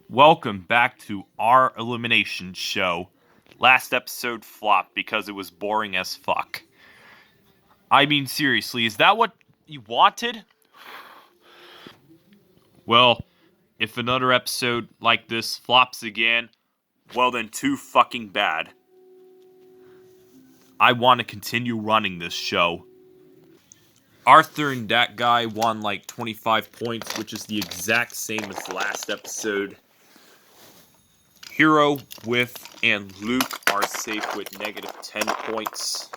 Welcome back to our Elimination show. Last episode flopped because it was boring as fuck. I mean, seriously, is that what you wanted? Well, if another episode like this flops again, well then too fucking bad. I want to continue running this show. Arthur and that guy won like 25 points, which is the exact same as last episode. Hero, Whiff, and Luke are safe with negative 10 points.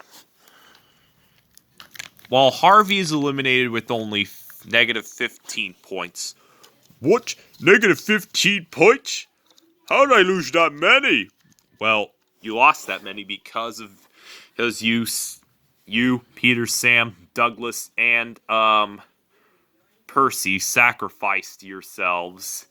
While Harvey is eliminated with only negative 15 points. What? Negative 15 points? How did I lose that many? Well, you lost that many because you, Peter, Sam, Douglas, and Percy sacrificed yourselves.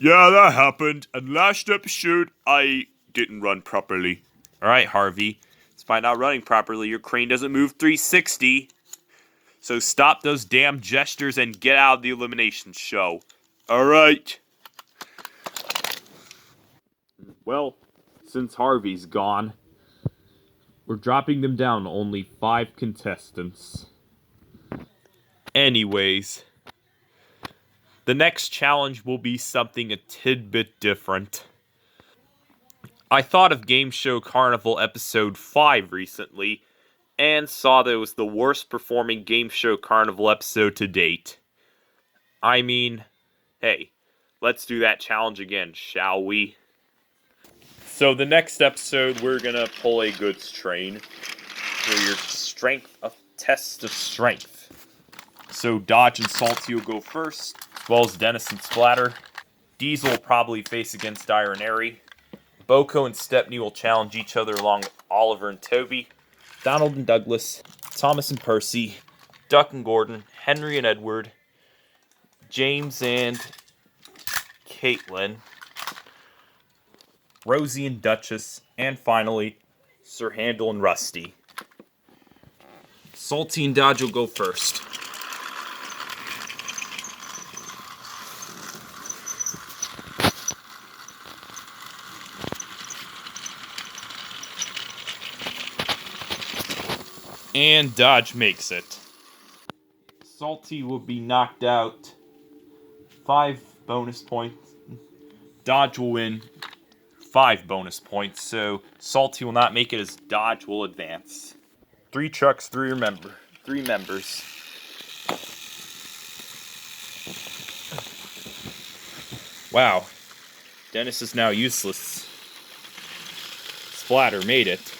Yeah, that happened. And last episode, I didn't run properly. Alright, Harvey. Despite not running properly, your crane doesn't move 360. So stop those damn gestures and get out of the elimination show. Alright. Well, since Harvey's gone, we're dropping them down to only 5 contestants. Anyways, the next challenge will be something a tidbit different. I thought of Gameshow Carnival episode 5 recently, and saw that it was the worst performing Gameshow Carnival episode to date. I mean, hey, let's do that challenge again, shall we? So the next episode, we're gonna pull a goods train for your strength of test of strength. So Dodge and Salty will go first, as well as Dennis and Splatter. Diesel will probably face against Iron Airy. Boko and Stepney will challenge each other along with Oliver and Toby. Donald and Douglas, Thomas and Percy, Duck and Gordon, Henry and Edward, James and Caitlin, Rosie and Duchess, and finally, Sir Handel and Rusty. Salty and Dodge will go first. And Dodge makes it. Salty will be knocked out. 5 bonus points. Dodge will win 5 bonus points, so Salty will not make it as Dodge will advance. 3 trucks, 3 members. Wow. Dennis is now useless. Splatter made it.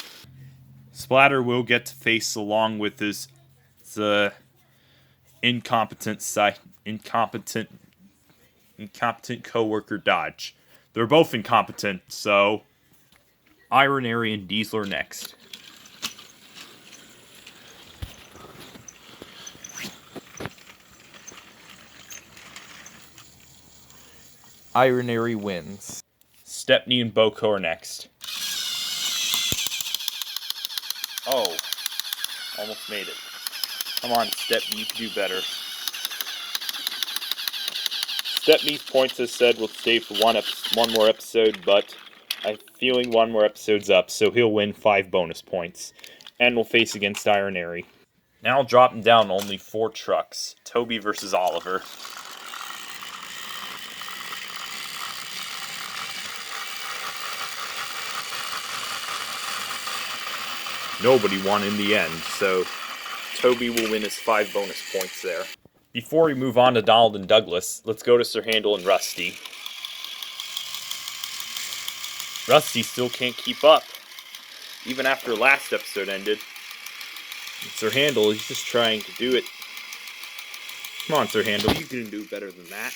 Splatter will get to face along with his incompetent co-worker Dodge. They're both incompetent, so Iron Airy and Diesel are next. Iron Airy wins. Stepney and Boko are next. Oh, almost made it. Come on, Stepney, you can do better. Stepney's points, as said, will stay for one more episode, but I'm feeling one more episode's up, so he'll win 5 bonus points, and will face against Iron Airy. Now I'll drop him down to only 4 trucks. Toby versus Oliver. Nobody won in the end, so Toby will win his 5 bonus points there. Before we move on to Donald and Douglas, let's go to Sir Handel and Rusty. Rusty still can't keep up, even after last episode ended. And Sir Handel is just trying to do it. Come on, Sir Handel, you can do better than that.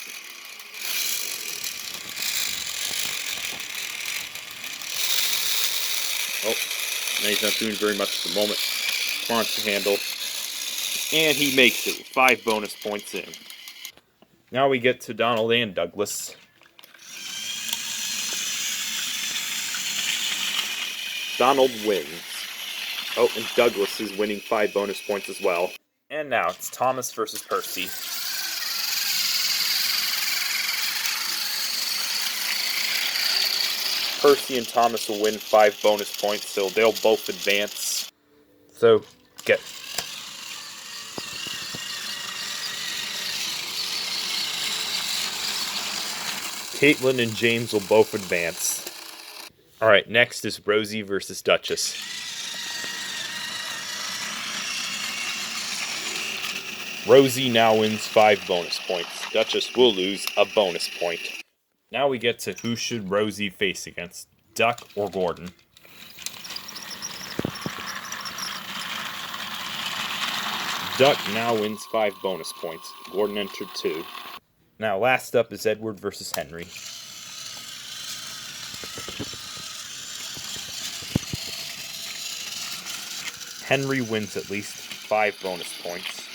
Oh, now he's not doing very much at the moment. Come on, Sir Handel. And he makes it with 5 bonus points in. Now we get to Donald and Douglas. Donald wins. Oh, and Douglas is winning 5 bonus points as well. And now it's Thomas versus Percy. Percy and Thomas will win 5 bonus points, so they'll both advance. So, get. Caitlin and James will both advance. Alright, next is Rosie versus Duchess. Rosie now wins 5 bonus points. Duchess will lose a bonus point. Now we get to who should Rosie face against, Duck or Gordon. Duck now wins 5 bonus points. Gordon entered 2. Now last up is Edward versus Henry. Henry wins at least 5 bonus points.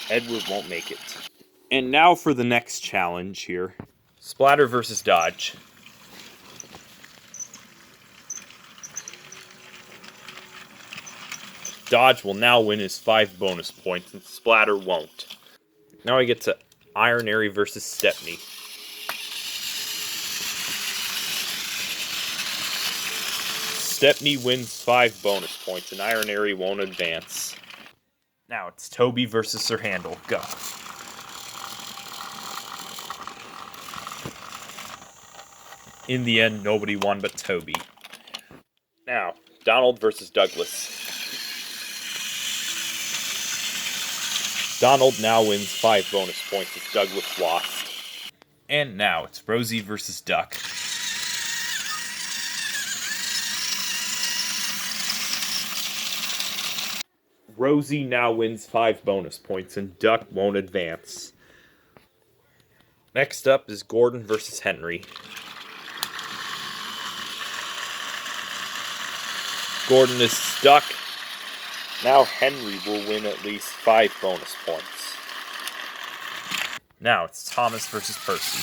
Edward won't make it. And now for the next challenge here. Splatter versus Dodge. Dodge will now win his 5 bonus points, and Splatter won't. Now I get to Iron Airy versus Stepney. Stepney wins 5 bonus points, and Iron Airy won't advance. Now it's Toby versus Sir Handel. Go. In the end, nobody won but Toby. Now, Donald versus Douglas. Donald now wins 5 bonus points as Douglas lost. And now it's Rosie versus Duck. Rosie now wins 5 bonus points and Duck won't advance. Next up is Gordon versus Henry. Gordon is stuck. Now Henry will win at least 5 bonus points. Now it's Thomas versus Percy.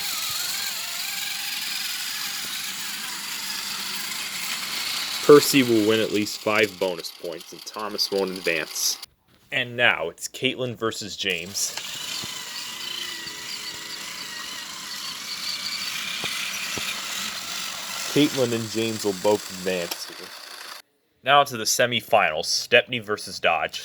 Percy will win at least 5 bonus points and Thomas won't advance. And now it's Caitlin versus James. Caitlin and James will both advance here. Now to the semifinals, Stepney versus Dodge.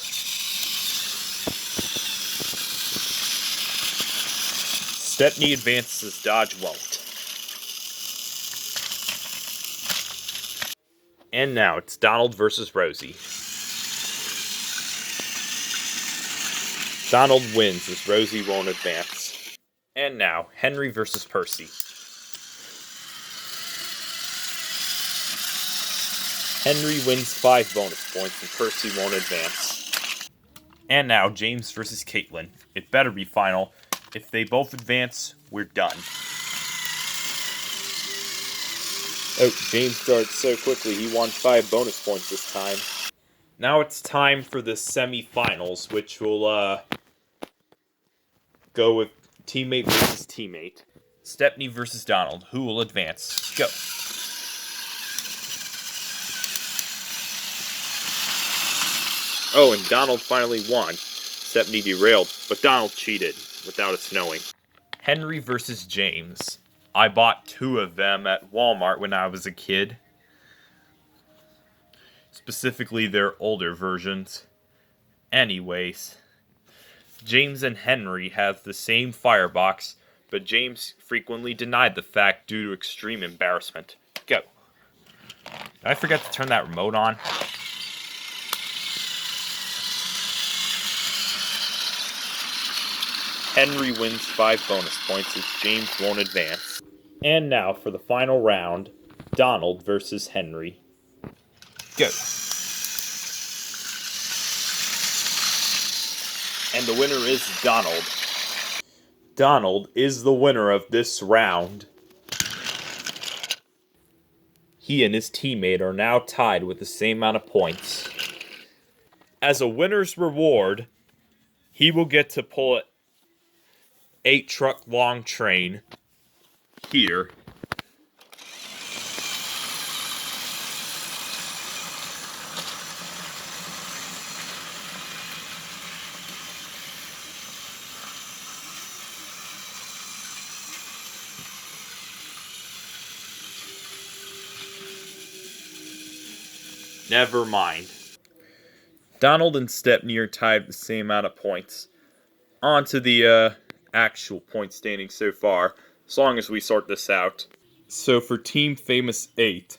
Stepney advances, Dodge won't. And now it's Donald versus Rosie. Donald wins as Rosie won't advance. And now, Henry versus Percy. Henry wins 5 bonus points and Percy won't advance. And now, James versus Caitlin. It better be final. If they both advance, we're done. Oh, James started so quickly, he won 5 bonus points this time. Now it's time for the semi-finals, which will, go with teammate versus teammate. Stepney versus Donald. Who will advance? Go. Oh, and Donald finally won. Stepney derailed, but Donald cheated, without us knowing. Henry versus James. I bought 2 of them at Walmart when I was a kid. Specifically their older versions. Anyways, James and Henry have the same firebox, but James frequently denied the fact due to extreme embarrassment. Go. Did I forget to turn that remote on? Henry wins 5 bonus points as James won't advance. And now for the final round, Donald versus Henry. Go. And the winner is Donald. Donald is the winner of this round. He and his teammate are now tied with the same amount of points. As a winner's reward, he will get to pull an 8-truck long train here. Never mind. Donald and Stepney are tied with the same amount of points. On to the actual point standing so far, as long as we sort this out. So for Team Famous 8,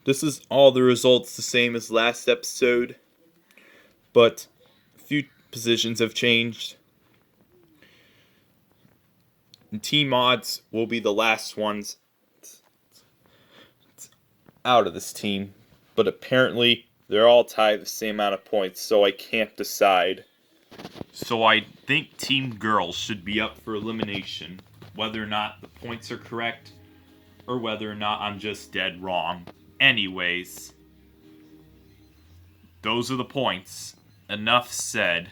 this is all the results the same as last episode, but a few positions have changed. And Team Odds will be the last ones out of this team, but apparently they're all tied the same amount of points, so I can't decide. So I think Team Girls should be up for elimination, whether or not the points are correct, or whether or not I'm just dead wrong. Anyways, those are the points. Enough said.